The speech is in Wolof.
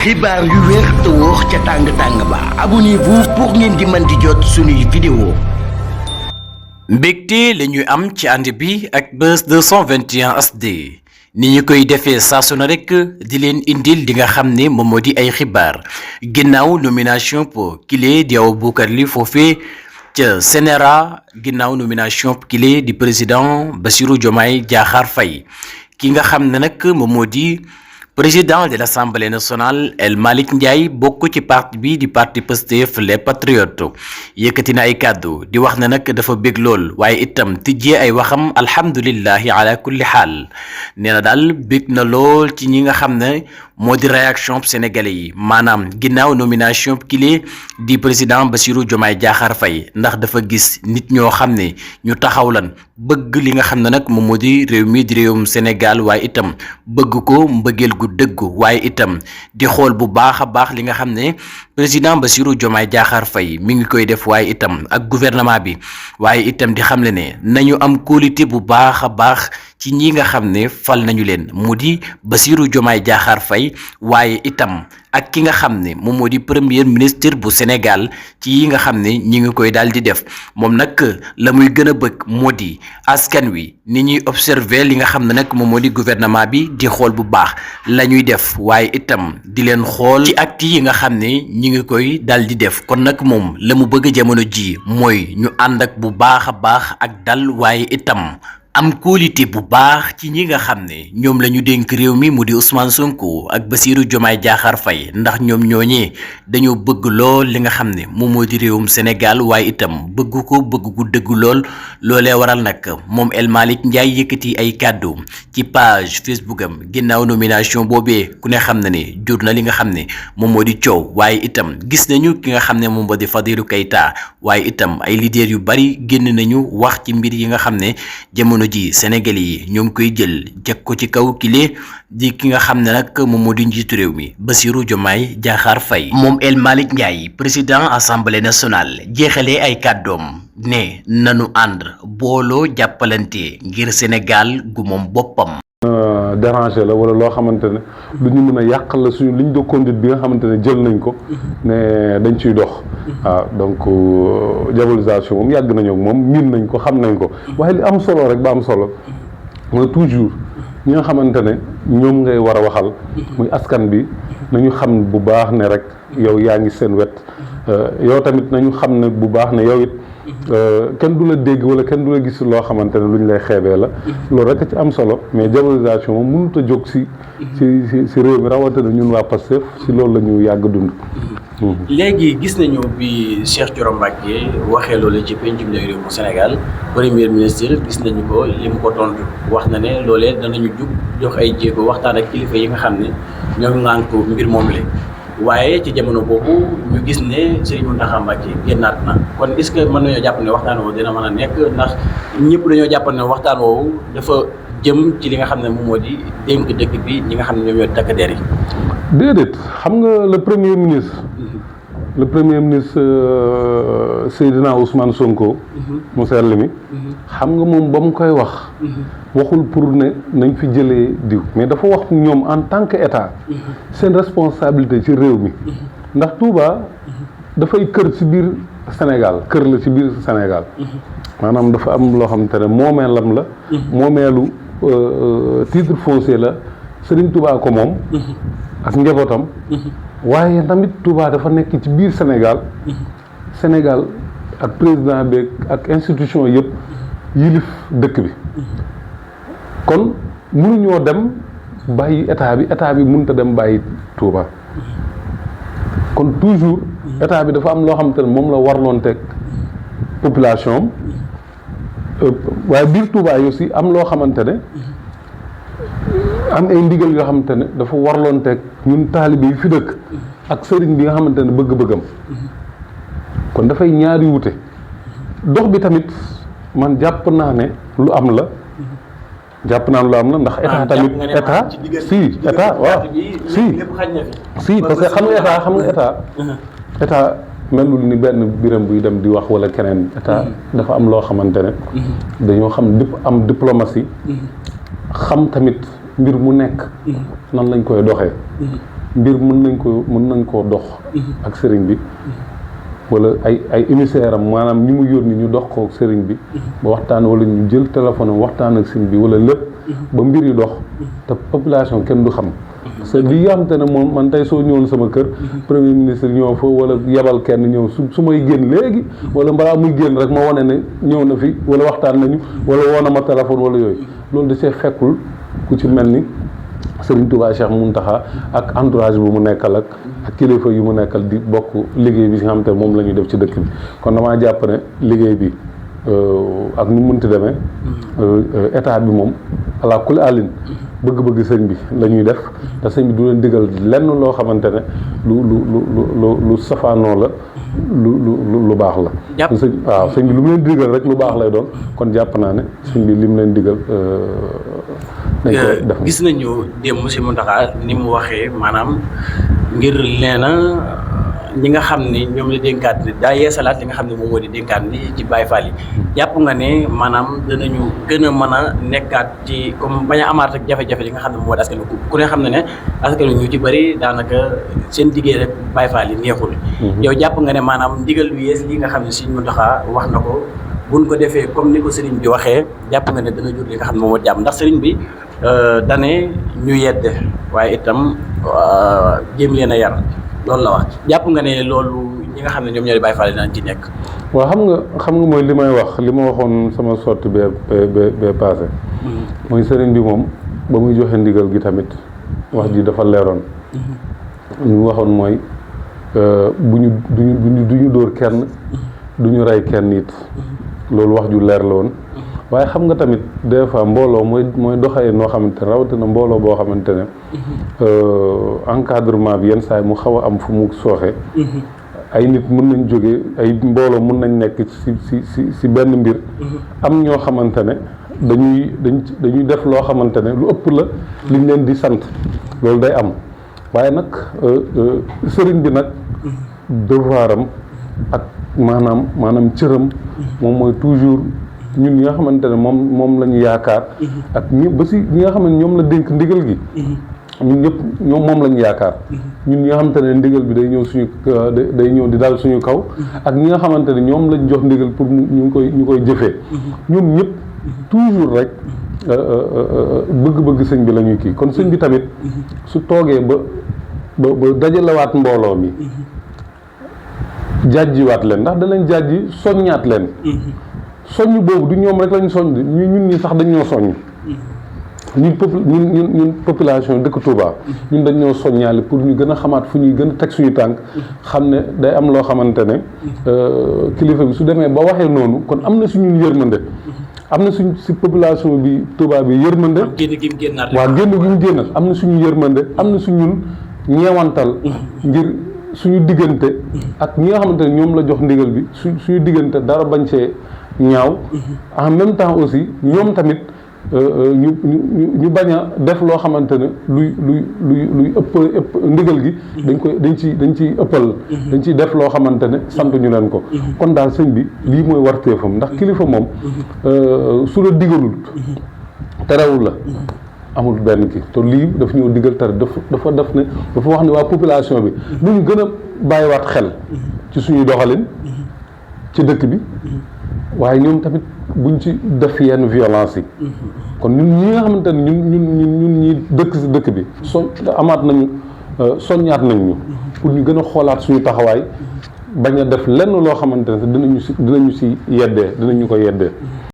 xibaar yu wér te wóor ca tàng-tàng ba abonnez-vous pour ngeen di mën di jot suñuy vidéo. mbégte la ñuy am ci ànd bi ak Buzz 221 HD ni ñu koy defee saa su ne rek di leen indil di nga xam ne moom moo di ay xibaar ginnaaw nomination pour kile di Aboubacar Ly foofee ca CNRA ginnaaw nomination kile di président Bassirou Diomaye Diakhar Faye ki nga xam ne nag moom moo di président de l'Assemblée nationale El Malick Ndiaye bokk ci parti bi di parti Pastef les Patriotes yëkkati na ay kàddu di wax ne nag dafa bég lool waaye itam tijjee ay waxam alhamdulillahi ala kulli xaal nee na daal bég na lool ci ñi nga xam ne moo di réaction sénégalais yi maanaam ginnaaw nomination kile di président Bassirou Diomaye Diakhar Faye ndax dafa gis nit ñoo xam ne ñu taxaw lan bëgg li nga xam ne nag moom moo di réew mi di réewum Sénégal waaye itam bëgg ko mbëggeel gu dëggu waaye itam di xool bu baax a baax li nga xam ne président Bassirou Diomaye Diakhar Faye mi ngi koy def waaye itam ak gouvernement bi waaye itam di xamle ne nañu am qualité bu baax a baax ci ñi nga xam ne fal nañu leen mu di Bassirou Diomaye Diakhar Faye waaye itam ak ki nga xam ne moom moo di premier ministre bu Sénégal ci yi nga xam ne ñi ngi koy daal di def moom nag la muy gën a bëgg moo di askan wi ni ñuy observer li nga xam ne nag moom moo di gouvernement bi di xool bu baax la ñuy def waaye itam di leen xool ci acte yi nga xam ne ñi ngi koy daal di def kon nag moom la mu bëgg jamono ji mooy ñu ànd ak bu baax a baax ak dal waaye itam am qualité bu baax ci ñi nga xam ne ñoom la ñu dénk réew mi mu di Ousmane Sonko ak Bassirou Diomaye Diakhar Faye ndax ñoom ñooñee dañoo bëgg lool li nga xam ne moom moo di réewum Sénégal waaye itam bëgg ko bëgg gu dëgg lool loolee waral nag moom El Malick Ndiaye yëkkati ay kàddu ci page Facebook am ginnaaw nomination boobee ku ne xam na ne jur na li nga xam ne moom moo di coow waaye itam gis nañu ki nga xam ne moom moo di Fadilou Keita waaye itam ay leader yu bari génn nañu wax ci mbir yi nga xam ne jamono ji Sénégalais yi ñoo ngi koy jël jag ko ci kaw kile di ki nga xam ne nag moom moo di njiitu réew mi Bassirou Diomaye Diakhar Faye moom El Malick Ndiaye président assemblée nationale jeexalee ay kàddoom ne nanu ànd booloo jàppalante ngir Sénégal gu moom boppam. déranger la wala loo xamante ne lu ñu mën a yàqal la suñu ligne de conduite bi nga xamante ne jël nañ ko ne dañ ciy dox waaw donc diabolisation moom yàgg nañoo moom miin nañ ko xam nañ ko waaye li am solo rek ba am solo mooy toujours ñi nga xamante ne ñoom ngay war a waxal muy askan bi nañu xam bu baax ne rek yow yaa ngi seen wet yow tamit nañu xam ne bu baax ne yow it kenn du la dégg wala kenn du la gis loo xamante ne lu ñu lay xeebee la loolu rek a ci am solo mais diabolisation moom mënut a jóg si réew mi rawatina ñun waa Pastef si loolu la ñu yàgg dund. léegi gis nañu bi Cheikh Thioro Mbacké waxee loolu ci pencum ndawi réew mu Sénégal premier ministre gis nañu ko li mu ko tontu wax na ne loolee danañu jug jox ay jéego waxtaan ak kilifa yi nga xam ne ñoom ngànk mbir moom la waaye ci jamono boobu ñu gis ne Serigne Mountakha Mbacké génnaat na kon est-ce que mën nañoo jàpp ne waxtaan woowu dina mën a nekk ndax ñëpp dañoo jàpp ne waxtaan woowu dafa jëm ci li nga xam ne moom moo di dénk dëkk bi ñi nga xam ne ñoom ñoo takk der yi. déedéet xam nga le premier ministre Seydina Ousmane Sonko. mu sell mi xam nga moom ba mu koy wax. waxul pour ne nañ fi jëlee diw mais dafa wax ñoom en tant que état seen responsabilité ci réew mi ndax Touba dafay kër ci biir Sénégal kër la ci biir Sénégal maanaam dafa am loo xamante ne moomeelam la moomeelu titre foncier la Serigne Touba ko moom ak njabootam waaye tamit Touba dafa nekk ci biir Sénégal ak président bi ak institution yëpp yilif dëkk bi kon mënuñoo dem bàyyi état bi mënut a dem bàyyi Touba kon toujours état bi dafa am loo xamante ne moom la warloon teg population waaye biir Touba yi aussi am loo xamante ne am ay ndigal yoo xamante ne dafa warloon teg ñun taalibe yi fi dëkk ak sëriñ bi nga xamante ne bëgg-bëggam kon dafay ñaari wute dox bi tamit man jàpp naa ne lu am la ndax état tamit état waaw si parce que xam nga état melul ni benn biram buy dem di wax wala keneen état dafa am loo xamante ne dañoo am diplomatie xam tamit mbir mu nekk nan lañ koy doxee mbir mën nañ koo dox ak sëriñ bi wala ay émissaire am maanaam ñi mu yónni ñu dox ko ak sëriñ bi ba waxtaan wala ñu jël téléphone am waxtaan ak sëriñ bi wala lépp ba mbir yi dox te population kenn du xam parce que li nga xamante ne moom man tey soo ñëwoon sama kër premier ministre ñëw fa wala yebal kenn ñëw su may génn léegi wala balaa muy génn rek ma wane ne ñëw na fi wala waxtaan nañu wala woo na ma téléphone wala yooyu loolu da see fekkul ku ci mel ni Serigne Touba Cheikh Mountakha ak entourage bu mu nekkal ak kilifa yu mu nekkal di bokk liggéey bi nga xamante ne moom la ñuy def ci dëkk bi kon damaa jàpp ne liggéey bi ak nu mu mënti demee état bi moom ala kulli àllin bëgg-bëgg sëñ bi la ñuy def te sëñ bi du leen digal lenn loo xamante ne lu safaanoo la lu baax la. sëñ bi lu mu leen digal rek lu baax lay doon kon jàpp naa ne sëñ bi li mu leen digal. dañ ko def gis nañu démb si Mountakha ni mu waxee maanaam ngir leena ñi nga xam ni ñoom la dénkaat ni daa yeesalaat li nga xam ne moom moo di dénkaat ni ci Baye Fall yi jàpp nga ne maanaam danañu gën a mën a nekkaat ci comme bañ a amaat rek jafe-jafe li nga xam ne moom moo di askan ku ne xam ne askan ñu ci bëri daanaka seen liggéey rek Baye Fall yi neexul yow jàpp nga ne maanaam ndigal lu yees li nga xam ne si Mountakha wax na ko buñ ko defee comme ni ko sëriñ bi waxee jàpp nga ne dana jur li nga xam ne moom moo di jàmm ndax sëriñ bi dane ñu yedde waaye itam jéem leen a yar loolu la wax jàpp nga ne loolu ñi nga xam ne ñoom ñoo di Baye Fall dinañ ci nekk. waaw xam nga mooy li may wax li ma waxoon sama sortie bee passé mooy sëriñ bi moom ba muy joxe ndigal gi tamit wax ji dafa leeroon ñu waxoon mooy duñu dóor kenn duñu rey kenn it loolu wax ju leer la woon waaye xam nga tamit des fois mbooloo mooy doxee noo xamante ne rawatina mbooloo boo xamante ne encadrement bi yenn saa yi mu xaw a am fu mu sooxe ay nit mën nañ jóge ay mbooloo mën nañ nekk si benn mbir am ñoo xamante ne dañuy def loo xamante ne lu ëpp la liñ leen di sant loolu day am waaye nag sëriñ bi nag devoiram ak maanaam cëram moom mooy toujours ñun ñi nga xamante ne moom la ñu yaakaar ak ba si ñi nga xam ne ñoom la dénk ndigal gi ñun ñëpp moom la ñu yaakaar ñun ñi nga xamante ne ndigal bi day ñëw di dal suñu kaw ak ñi nga xamante ne ñoom lañ jox ndigal pour ñu koy jëfee ñoom ñëpp toujours rek bëgg-bëgg sëñ bi la ñuy kii kon sëñ bi tamit su toogee ba dajalewaat mbooloo mi jàjjiwaat leen ndax danañ jàjji soññaat leen soññ boobu du ñoom rek lañ soññ ñun ñi sax dañ ñoo soññ ñun population dëkk Touba ñun dañ ñoo soññaale pour ñu gën a xamaat fu ñuy gën a teg suñu tànk xam ne day am loo xamante ne kilifa bi su demee ba waxee noonu kon am na suñu yërmande am na si population bi Touba bi yërmande génn gi mu génnaat am na suñu yërmande am na suñu ñeewantal ngir suñu diggante ak ñi nga xamante ne ñoom la jox ndigal bi suñu diggante dara bañ see ñaaw en même temps aussi ñoom tamit ñu bañ a def loo xamante ne luy ëpp ndigal gi dañ ciy ëppal dañ ciy def loo xamante ne sant ñu leen ko kon daal sëñ bi lii mooy warteefam ndax kilifa moom su la digalul terewul la amul benn kii te lii daf ñëw digal tere dafa wax ne waa population bi lu ñu gën a bàyyiwaat xel ci suñuy doxalin ci dëkk bi waaye ñoom tamit buñ ci def yenn violence yi kon ñun ñi nga xamante ne ñun ñi dëkk si dëkk bi amaat nañu soññaat nañ ñu pour ñu gën a xoolaat suñu taxawaay bañ a def lenn loo xamante ne dinañu si yeddee dinañu ko yeddee